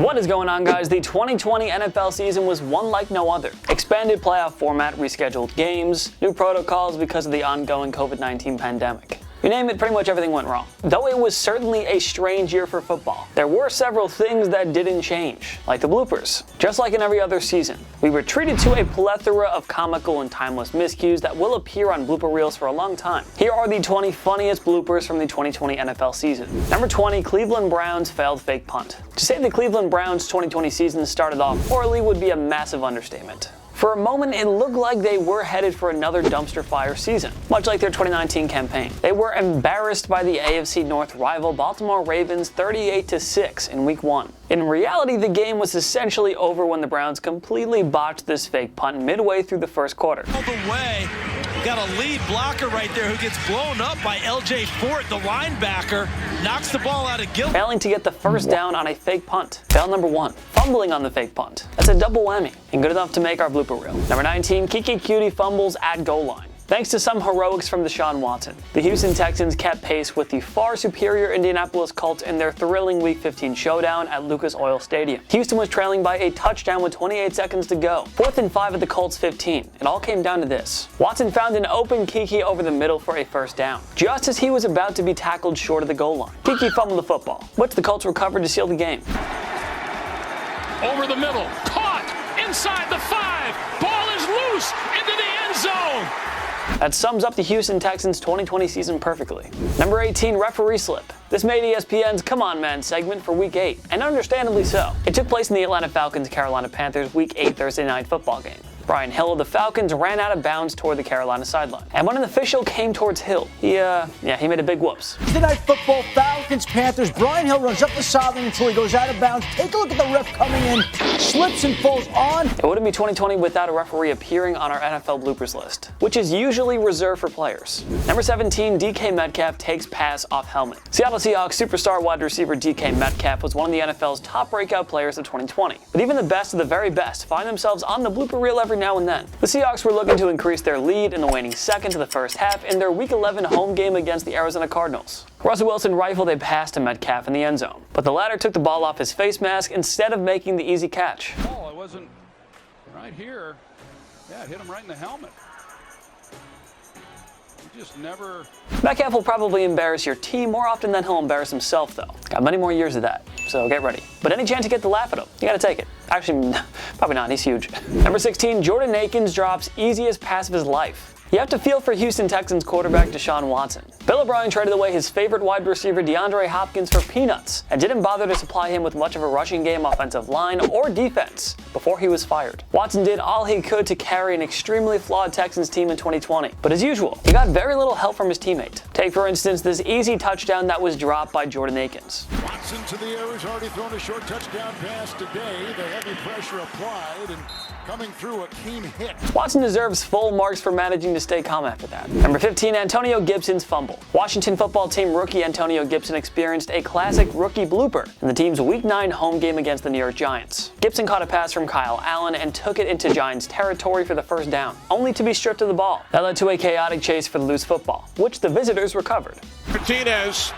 What is going on, guys? The 2020 NFL season was one like no other. Expanded playoff format, rescheduled games, new protocols because of the ongoing COVID-19 pandemic. You name it, pretty much everything went wrong. Though it was certainly a strange year for football, there were several things that didn't change, like the bloopers. Just like in every other season, we were treated to a plethora of comical and timeless miscues that will appear on blooper reels for a long time. Here are the 20 funniest bloopers from the 2020 NFL season. Number 20, Cleveland Browns failed fake punt. To say the Cleveland Browns 2020 season started off poorly would be a massive understatement. For a moment, it looked like they were headed for another dumpster fire season, much like their 2019 campaign. They were embarrassed by the AFC North rival Baltimore Ravens 38-6 in Week 1. In reality, the game was essentially over when the Browns completely botched this fake punt midway through the first quarter. All the way, got a lead blocker right there who gets blown up by LJ Fort, the linebacker, knocks the ball out of Gil. Failing to get the first down on a fake punt. Fail number 1, fumbling on the fake punt. That's a double whammy, and good enough to make our blooper reel. Number 19, KEKE fumbles at goal line. Thanks to some heroics from Deshaun Watson, the Houston Texans kept pace with the far superior Indianapolis Colts in their thrilling Week 15 showdown at Lucas Oil Stadium. Houston was trailing by a touchdown with 28 seconds to go. 4th and 5 at the Colts 15. It all came down to this. Watson found an open KEKE over the middle for a first down, just as he was about to be tackled short of the goal line. KEKE fumbled the football, which the Colts recovered to seal the game. Over the middle, caught inside the 5. Ball is loose into the end zone. That sums up the Houston Texans 2020 season perfectly. Number 18, referee slip. This made ESPN's Come On Man segment for Week 8, and understandably so. It took place in the Atlanta Falcons-Carolina Panthers Week 8 Thursday night football game. Brian Hill of the Falcons ran out of bounds toward the Carolina sideline. And when an official came towards Hill, he made a big whoops. Thursday night football, Falcons-Panthers. Brian Hill runs up the sideline until he goes out of bounds. Take a look at the ref coming in, slips and falls on. It wouldn't be 2020 without a referee appearing on our NFL bloopers list, which is usually reserved for players. Number 17, DK Metcalf takes pass off helmet. Seattle Seahawks superstar wide receiver DK Metcalf was one of the NFL's top breakout players of 2020. But even the best of the very best find themselves on the blooper reel every now and then. The Seahawks were looking to increase their lead in the waning seconds of the first half in their Week 11 home game against the Arizona Cardinals. Russell Wilson rifled a pass to Metcalf in the end zone, but the latter took the ball off his face mask instead of making the easy catch. Oh, it wasn't right here. Yeah, it hit him right in the helmet. He just never... Metcalf will probably embarrass your team more often than he'll embarrass himself, though. Got many more years of that, so get ready. But any chance you get to laugh at him, you gotta take it. Actually, probably not, he's huge. Number 16, Jordan Akins drops easiest pass of his life. You have to feel for Houston Texans quarterback Deshaun Watson. Bill O'Brien traded away his favorite wide receiver DeAndre Hopkins for peanuts and didn't bother to supply him with much of a rushing game, offensive line, or defense before he was fired. Watson did all he could to carry an extremely flawed Texans team in 2020, but as usual, he got very little help from his teammate. Take, for instance, this easy touchdown that was dropped by Jordan Akins. Watson to the air, has already thrown a short touchdown pass today. The heavy pressure applied and coming through a keen hit. Watson deserves full marks for managing to stay calm after that. Number 15, Antonio Gibson's fumble. Washington football team rookie Antonio Gibson experienced a classic rookie blooper in the team's Week 9 home game against the New York Giants. Gibson caught a pass from Kyle Allen and took it into Giants territory for the first down, only to be stripped of the ball. That led to a chaotic chase for the loose football, which the visitors recovered. Martinez,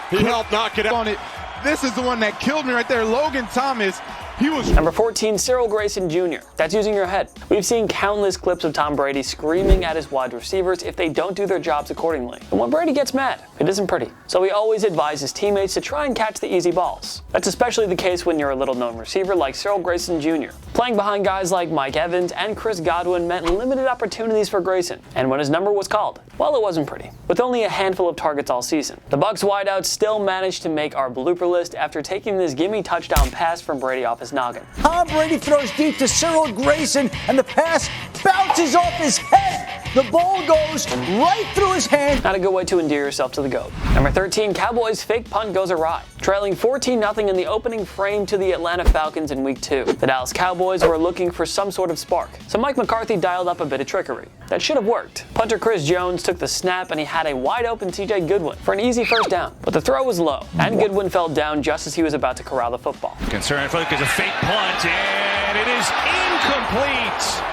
he helped knock it out on it. This is the one that killed me right there. Logan Thomas. Number 14, CYRIL Grayson Jr. That's using your head. We've seen countless clips of Tom Brady screaming at his wide receivers if they don't do their jobs accordingly. And when Brady gets mad, it isn't pretty. So he always advises his teammates to try and catch the easy balls. That's especially the case when you're a little-known receiver like CYRIL Grayson Jr. Playing behind guys like Mike Evans and Chris Godwin meant limited opportunities for Grayson. And when his number was called, well, it wasn't pretty. With only a handful of targets all season, the Bucs wideout still managed to make our blooper list after taking this gimme touchdown pass from Brady off his noggin. Tom Brady throws deep to CYRIL Grayson, and the pass bounces off his head. The ball goes right through his hand. Not a good way to endear yourself to the GOAT. Number 13, Cowboys fake punt goes awry. Trailing 14-0 in the opening frame to the Atlanta Falcons in Week 2. The Dallas Cowboys were looking for some sort of spark, so Mike McCarthy dialed up a bit of trickery. That should have worked. Punter Chris Jones took the snap and he had a wide-open TJ Goodwin for an easy first down, but the throw was low, and Goodwin fell down just as he was about to corral the football. Concern for a fake punt, and it is incomplete.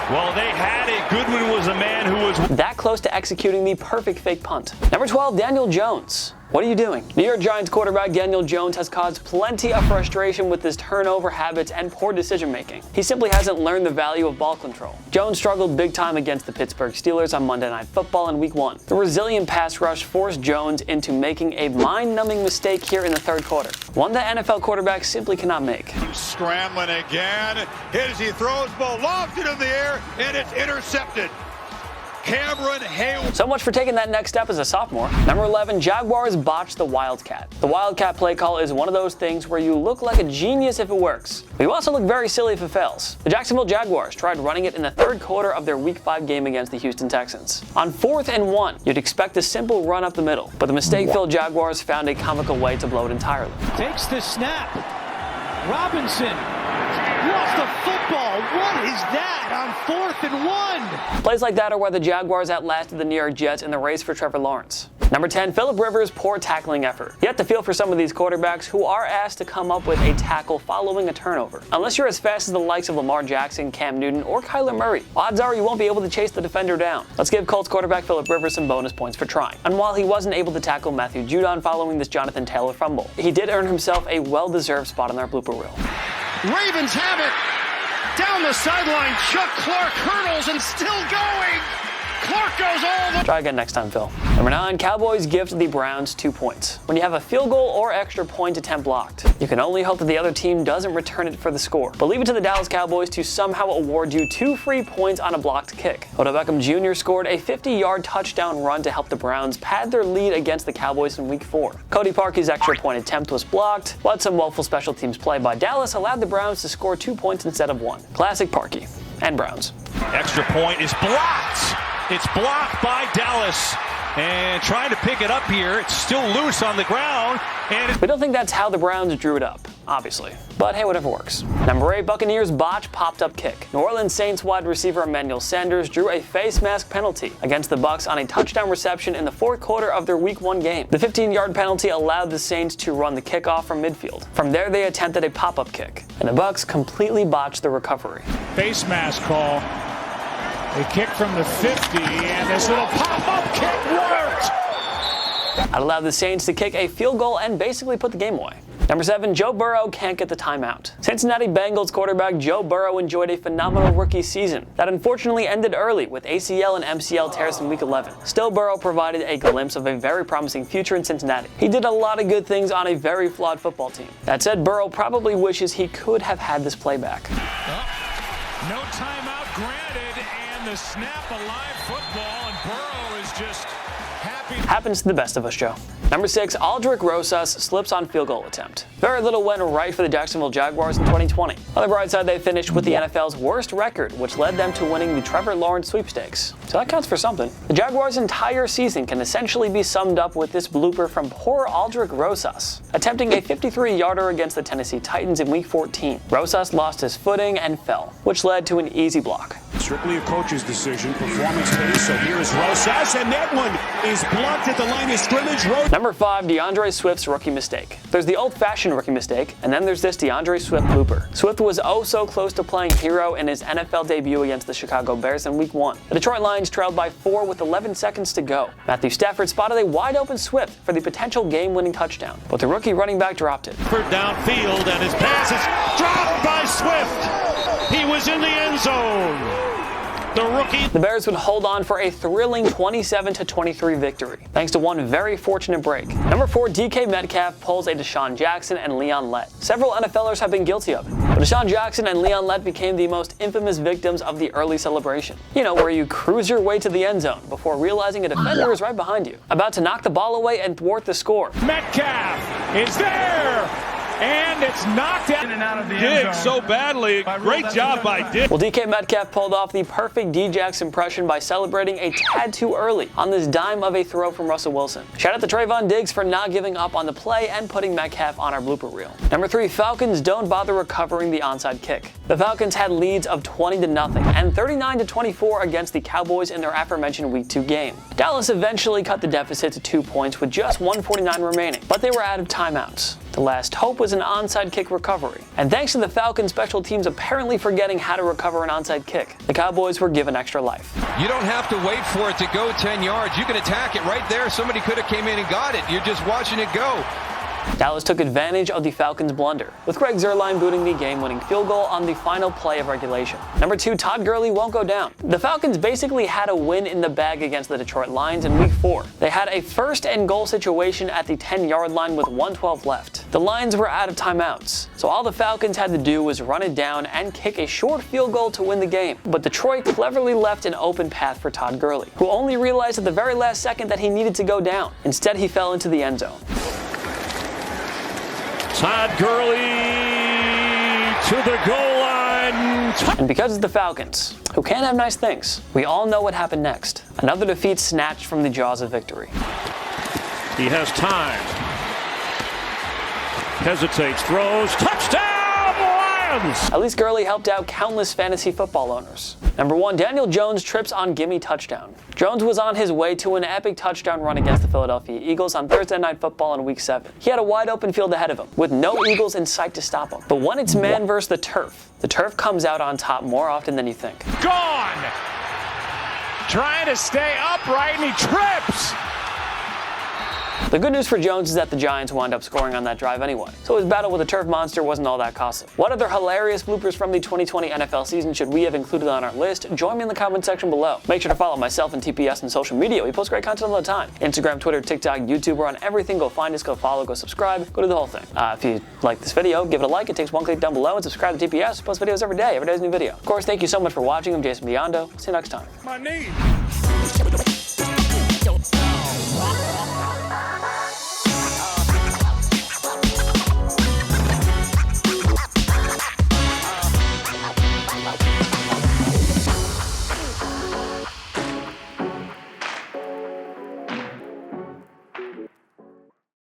Well, they had it. Goodwin was a man who was that close to executing the perfect fake punt. Number 12, Daniel Jones. What are you doing? New York Giants quarterback Daniel Jones has caused plenty of frustration with his turnover habits and poor decision making. He simply hasn't learned the value of ball control. Jones struggled big time against the Pittsburgh Steelers on Monday Night Football in Week 1. The resilient pass rush forced Jones into making a mind-numbing mistake here in the third quarter, one that NFL quarterbacks simply cannot make. Scrambling again, as he throws, ball lofted in the air, and it's intercepted. Cameron Hayward. So much for taking that next step as a sophomore. Number 11, Jaguars botched the Wildcat. The Wildcat play call is one of those things where you look like a genius if it works, but you also look very silly if it fails. The Jacksonville Jaguars tried running it in the third quarter of their Week 5 game against the Houston Texans. On 4th and 1, you'd expect a simple run up the middle, but the mistake-filled Jaguars found a comical way to blow it entirely. Takes the snap. Robinson lost the football. What is that on 4th and 1? Plays like that are why the Jaguars outlasted the New York Jets in the race for Trevor Lawrence. Number 10, Phillip Rivers' poor tackling effort. You have to feel for some of these quarterbacks who are asked to come up with a tackle following a turnover. Unless you're as fast as the likes of Lamar Jackson, Cam Newton, or Kyler Murray, odds are you won't be able to chase the defender down. Let's give Colts quarterback Phillip Rivers some bonus points for trying. And while he wasn't able to tackle Matthew Judon following this Jonathan Taylor fumble, he did earn himself a well-deserved spot on our blooper reel. Ravens have it. Down the sideline, Chuck Clark hurdles and still going. Clark goes all the... Try again next time, Phil. Number 9, Cowboys gift the Browns 2 points. When you have a field goal or extra point attempt blocked, you can only hope that the other team doesn't return it for the score. But leave it to the Dallas Cowboys to somehow award you 2 free points on a blocked kick. Odell Beckham Jr. scored a 50-yard touchdown run to help the Browns pad their lead against the Cowboys in Week 4. Cody Parkey's extra point attempt was blocked, but some woeful special teams play by Dallas allowed the Browns to score 2 points instead of 1. Classic Parkey and Browns. Extra point is blocked. It's blocked by Dallas. And trying to pick it up here. It's still loose on the ground. And we don't think that's how the Browns drew it up, obviously. But hey, whatever works. Number 8, Buccaneers botch popped-up kick. New Orleans Saints wide receiver Emmanuel Sanders drew a face mask penalty against the Bucs on a touchdown reception in the 4th quarter of their Week 1 game. The 15-yard penalty allowed the Saints to run the kickoff from midfield. From there, they attempted a pop-up kick, and the Bucs completely botched the recovery. Face mask call. A kick from the 50, and this little pop-up kick worked! That allowed the Saints to kick a field goal and basically put the game away. Number 7, Joe Burrow can't get the timeout. Cincinnati Bengals quarterback Joe Burrow enjoyed a phenomenal rookie season that unfortunately ended early with ACL and MCL tears in Week 11. Still, Burrow provided a glimpse of a very promising future in Cincinnati. He did a lot of good things on a very flawed football team. That said, Burrow probably wishes he could have had this playback. No timeout granted, and the snap, a live football, and Burrow is just happy. Happens to the best of us, Joe. Number 6, ALDRICK ROSAS slips on field goal attempt. Very little went right for the Jacksonville Jaguars in 2020. On the bright side, they finished with the NFL's worst record, which led them to winning the Trevor Lawrence sweepstakes. So that counts for something. The Jaguars' entire season can essentially be summed up with this blooper from poor ALDRICK ROSAS, attempting a 53-yarder against the Tennessee Titans in Week 14. ROSAS lost his footing and fell, which led to an easy block. Strictly a coach's decision, performance-based, so here's ROSAS, and that one is blocked at the line of scrimmage. Number 5, DeAndre Swift's rookie mistake. There's the old-fashioned rookie mistake, and then there's this DeAndre Swift blooper. Swift was oh so close to playing hero in his NFL debut against the Chicago Bears in Week 1. The Detroit Lions trailed by 4 with 11 seconds to go. Matthew Stafford spotted a wide-open Swift for the potential game-winning touchdown, but the rookie running back dropped it. downfield, and his pass is dropped by Swift. He was in the end zone. The rookie. The Bears would hold on for a thrilling 27-23 victory, thanks to one very fortunate break. Number 4, DK Metcalf pulls a Deshaun Jackson and Leon Lett. Several NFLers have been guilty of it, but Deshaun Jackson and Leon Lett became the most infamous victims of the early celebration. You know, where you cruise your way to the end zone before realizing a defender is right behind you, about to knock the ball away and thwart the score. Metcalf is there! And it's knocked out and out of the end zone. So badly. Great job by Diggs. Well, DK Metcalf pulled off the perfect D-Jax impression by celebrating a tad too early on this dime of a throw from Russell Wilson. Shout out to Trayvon Diggs for not giving up on the play and putting Metcalf on our blooper reel. Number 3, Falcons don't bother recovering the onside kick. The Falcons had leads of 20-0 and 39-24 against the Cowboys in their aforementioned Week 2 game. Dallas eventually cut the deficit to 2 points with just 1:49 remaining, but they were out of timeouts. The last hope was an onside kick recovery. And thanks to the Falcons special teams apparently forgetting how to recover an onside kick, the Cowboys were given extra life. You don't have to wait for it to go 10 yards. You can attack it right there. Somebody could have came in and got it. You're just watching it go. Dallas took advantage of the Falcons' blunder, with Greg Zuerlein booting the game-winning field goal on the final play of regulation. Number 2, Todd Gurley won't go down. The Falcons basically had a win in the bag against the Detroit Lions in Week 4. They had a first-and-goal situation at the 10-yard line with 1:12 left. The Lions were out of timeouts, so all the Falcons had to do was run it down and kick a short field goal to win the game. But Detroit cleverly left an open path for Todd Gurley, who only realized at the very last second that he needed to go down. Instead, he fell into the end zone. Todd Gurley to the goal line. And because it's the Falcons, who can have nice things, we all know what happened next. Another defeat snatched from the jaws of victory. He has time. Hesitates, throws, touchdown Lions! At least Gurley helped out countless fantasy football owners. Number 1, Daniel Jones trips on Gimme touchdown. Jones was on his way to an epic touchdown run against the Philadelphia Eagles on Thursday Night Football in Week 7. He had a wide open field ahead of him, with no Eagles in sight to stop him. But when it's man versus the turf comes out on top more often than you think. Gone! Trying to stay upright and he trips! The good news for Jones is that the Giants wound up scoring on that drive anyway, so his battle with the turf monster wasn't all that costly. What other hilarious bloopers from the 2020 NFL season should we have included on our list? Join me in the comment section below. Make sure to follow myself and TPS on social media. We post great content all the time. Instagram, Twitter, TikTok, YouTube, we're on everything. Go find us, go follow, go subscribe, go do the whole thing. If you like this video, give it a like. It takes one click down below, and subscribe to TPS. We post videos every day. Every day is a new video. Of course, thank you so much for watching. I'm Jason Biondo. See you next time. My knee!